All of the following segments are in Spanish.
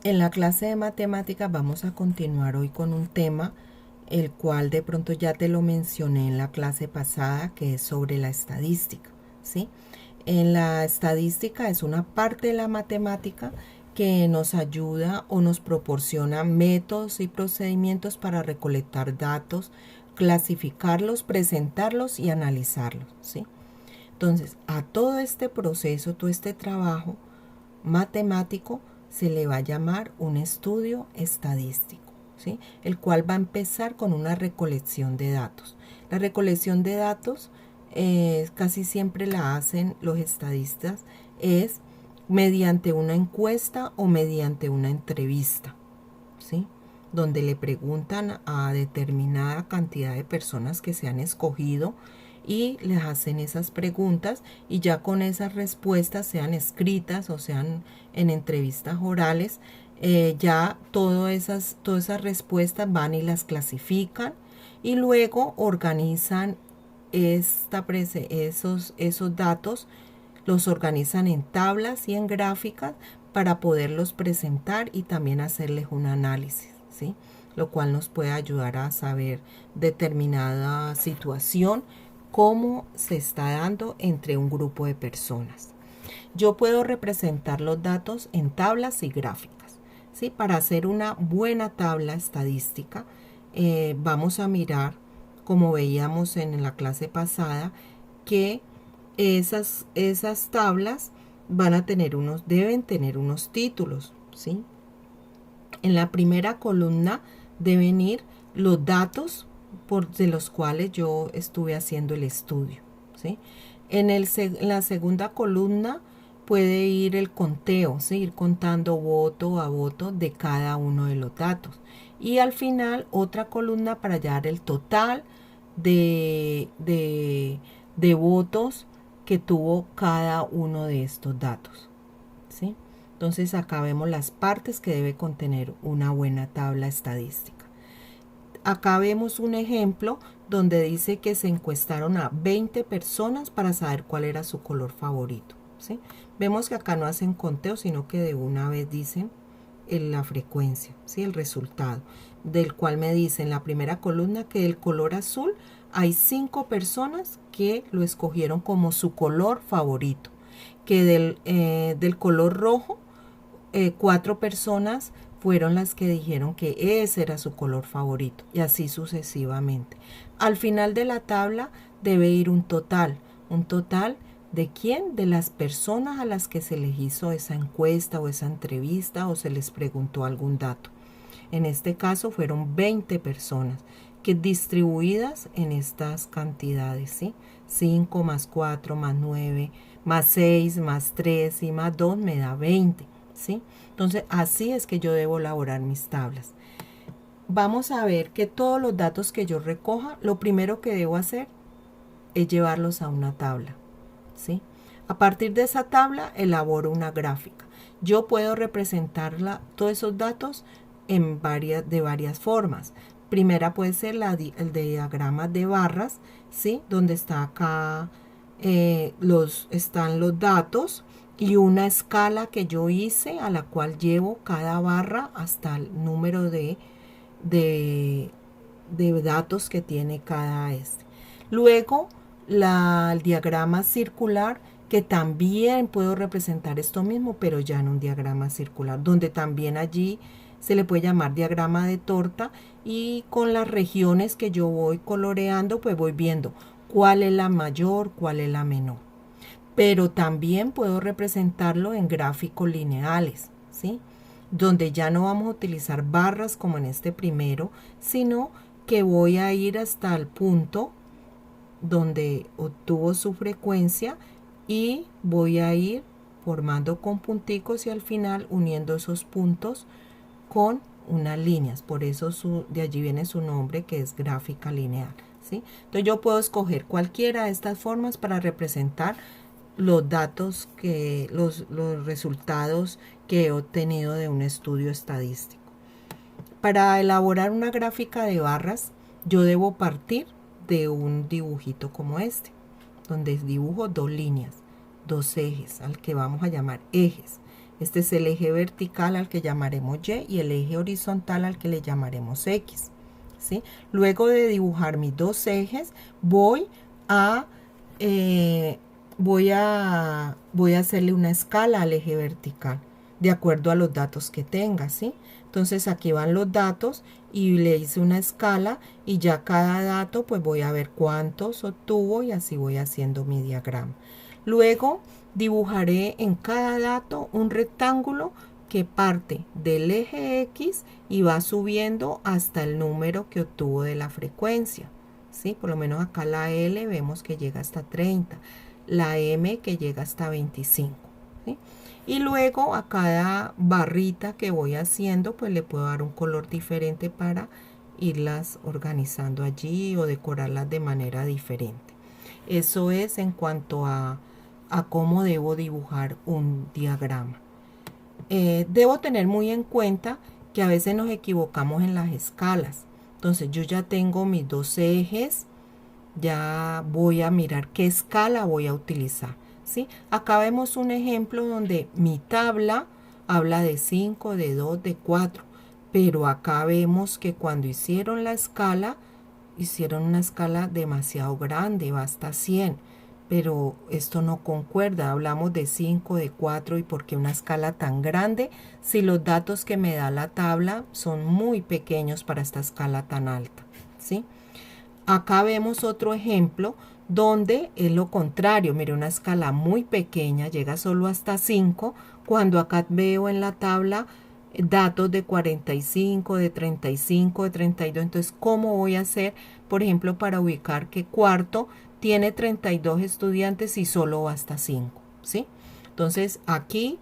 En la clase de matemáticas vamos a continuar hoy con un tema el cual de pronto ya te lo mencioné en la clase pasada, que es sobre la estadística, ¿sí? En la estadística es una parte de la matemática que nos ayuda o nos proporciona métodos y procedimientos para recolectar datos, clasificarlos, presentarlos y analizarlos, ¿sí? Entonces, a todo este proceso, todo este trabajo matemático, se le va a llamar un estudio estadístico, ¿sí? El cual va a empezar con una recolección de datos. La recolección de datos casi siempre la hacen los estadistas, es mediante una encuesta o mediante una entrevista, ¿sí? Donde le preguntan a determinada cantidad de personas que se han escogido y les hacen esas preguntas y ya con esas respuestas, sean escritas o sean en entrevistas orales, ya todas esas respuestas van y las clasifican y luego organizan esos datos, los organizan en tablas y en gráficas para poderlos presentar y también hacerles un análisis, ¿sí? Lo cual nos puede ayudar a saber determinada situación, cómo se está dando entre un grupo de personas. Yo puedo representar los datos en tablas y gráficas, ¿sí? Para hacer una buena tabla estadística, vamos a mirar, como veíamos en la clase pasada, que esas tablas deben tener unos títulos, ¿sí? En la primera columna deben ir los datos de los cuales yo estuve haciendo el estudio, ¿sí? En la segunda columna puede ir el conteo, ¿sí? Ir contando voto a voto de cada uno de los datos. Y al final otra columna para hallar el total de votos que tuvo cada uno de estos datos, ¿sí? Entonces acá vemos las partes que debe contener una buena tabla estadística. Acá vemos un ejemplo donde dice que se encuestaron a 20 personas para saber cuál era su color favorito, ¿sí? Vemos que acá no hacen conteo, sino que de una vez dicen la frecuencia, ¿sí? El resultado, del cual me dice en la primera columna que del color azul hay 5 personas que lo escogieron como su color favorito, que del color rojo 4 personas fueron las que dijeron que ese era su color favorito y así sucesivamente. Al final de la tabla debe ir un total de quién, de las personas a las que se les hizo esa encuesta o esa entrevista o se les preguntó algún dato. En este caso fueron 20 personas que distribuidas en estas cantidades, ¿sí? 5 más 4 más 9 más 6 más 3 y más 2 me da 20, ¿sí? Entonces así es que yo debo elaborar mis tablas. Vamos a ver que todos los datos que yo recoja, lo primero que debo hacer es llevarlos a una tabla, ¿sí? A partir de esa tabla elaboro una gráfica. Yo puedo representarla, todos esos datos de varias formas. Primera puede ser el diagrama de barras, ¿sí? Donde está acá están los datos y una escala que yo hice a la cual llevo cada barra hasta el número de, de datos que tiene cada este. Luego el diagrama circular, que también puedo representar esto mismo, pero ya en un diagrama circular, donde también allí se le puede llamar diagrama de torta y con las regiones que yo voy coloreando, pues voy viendo cuál es la mayor, cuál es la menor. Pero también puedo representarlo en gráficos lineales, ¿sí? Donde ya no vamos a utilizar barras como en este primero, sino que voy a ir hasta el punto donde obtuvo su frecuencia y voy a ir formando con punticos y al final uniendo esos puntos con unas líneas. Por eso de allí viene su nombre, que es gráfica lineal, ¿sí? Entonces yo puedo escoger cualquiera de estas formas para representar los datos los resultados que he obtenido de un estudio estadístico. Para elaborar una gráfica de barras, yo debo partir de un dibujito como este, donde dibujo dos líneas, dos ejes, al que vamos a llamar ejes. Este es el eje vertical al que llamaremos Y el eje horizontal al que le llamaremos X, ¿sí? Luego de dibujar mis dos ejes, voy a hacerle una escala al eje vertical de acuerdo a los datos que tenga, ¿sí? Entonces aquí van los datos y le hice una escala y ya cada dato pues voy a ver cuántos obtuvo y así voy haciendo mi diagrama. Luego dibujaré en cada dato un rectángulo que parte del eje X y va subiendo hasta el número que obtuvo de la frecuencia, ¿sí? Por lo menos acá la L vemos que llega hasta 30, la M que llega hasta 25, ¿sí? Y luego a cada barrita que voy haciendo pues le puedo dar un color diferente para irlas organizando allí o decorarlas de manera diferente. Eso es en cuanto a cómo debo dibujar un diagrama. Debo tener muy en cuenta que a veces nos equivocamos en las escalas. Entonces yo ya tengo mis dos ejes, ya voy a mirar qué escala voy a utilizar, ¿sí? Acá vemos un ejemplo donde mi tabla habla de 5, de 2, de 4, pero acá vemos que cuando hicieron la escala, hicieron una escala demasiado grande, va hasta 100, pero esto no concuerda, hablamos de 5, de 4 y por qué una escala tan grande si los datos que me da la tabla son muy pequeños para esta escala tan alta, ¿sí? Acá vemos otro ejemplo donde es lo contrario, mire, una escala muy pequeña, llega solo hasta 5, cuando acá veo en la tabla datos de 45, de 35, de 32, entonces ¿cómo voy a hacer, por ejemplo, para ubicar que cuarto tiene 32 estudiantes y solo va hasta 5, ¿sí? Entonces aquí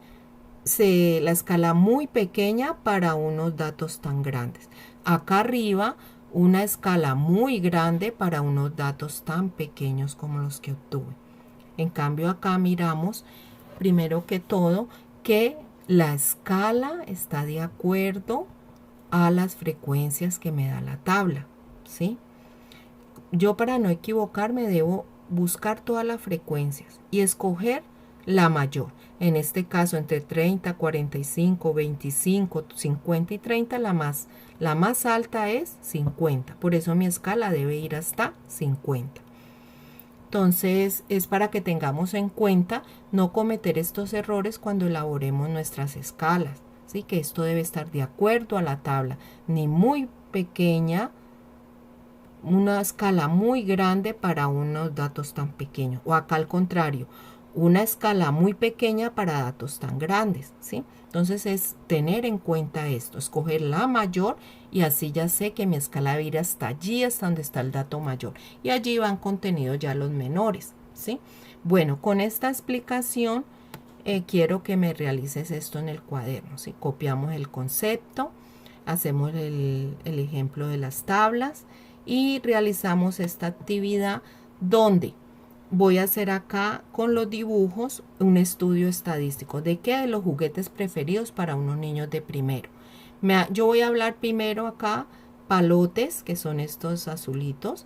la escala muy pequeña para unos datos tan grandes. Acá arriba una escala muy grande para unos datos tan pequeños como los que obtuve. En cambio acá miramos primero que todo que la escala está de acuerdo a las frecuencias que me da la tabla, ¿sí? Yo para no equivocarme debo buscar todas las frecuencias y escoger la mayor. En este caso entre 30, 45, 25, 50 y 30 la más alta es 50. Por eso mi escala debe ir hasta 50. Entonces es para que tengamos en cuenta no cometer estos errores cuando elaboremos nuestras escalas. ¿Sí? Que esto debe estar de acuerdo a la tabla, ni muy pequeña, una escala muy grande para unos datos tan pequeños, o acá al contrario, una escala muy pequeña para datos tan grandes, ¿sí? Entonces es tener en cuenta esto, escoger la mayor y así ya sé que mi escala debe ir hasta allí, hasta donde está el dato mayor, y allí van contenidos ya los menores, ¿sí? Bueno, con esta explicación quiero que me realices esto en el cuaderno, ¿sí? Copiamos el concepto, hacemos el ejemplo de las tablas y realizamos esta actividad donde voy a hacer acá con los dibujos un estudio estadístico de qué de los juguetes preferidos para unos niños de primero. Yo voy a hablar primero acá palotes, que son estos azulitos,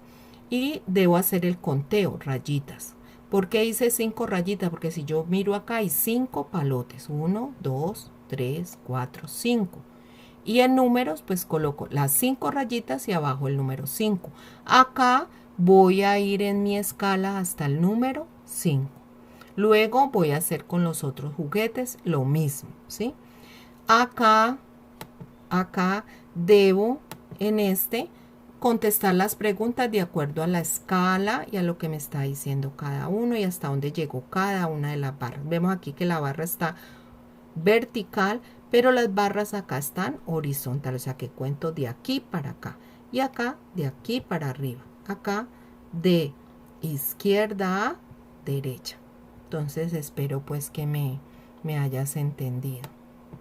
y debo hacer el conteo, rayitas. ¿Por qué hice 5 rayitas? Porque si yo miro acá hay 5 palotes, 1, 2, 3, 4, 5. Y en números pues coloco las 5 rayitas y abajo el número 5. Acá voy a ir en mi escala hasta el número 5. Luego voy a hacer con los otros juguetes lo mismo, ¿sí? Acá debo en contestar las preguntas de acuerdo a la escala y a lo que me está diciendo cada uno y hasta dónde llegó cada una de las barras. Vemos aquí que la barra está vertical, pero las barras acá están horizontales, o sea que cuento de aquí para acá y acá de aquí para arriba, acá de izquierda a derecha. Entonces espero pues que me hayas entendido.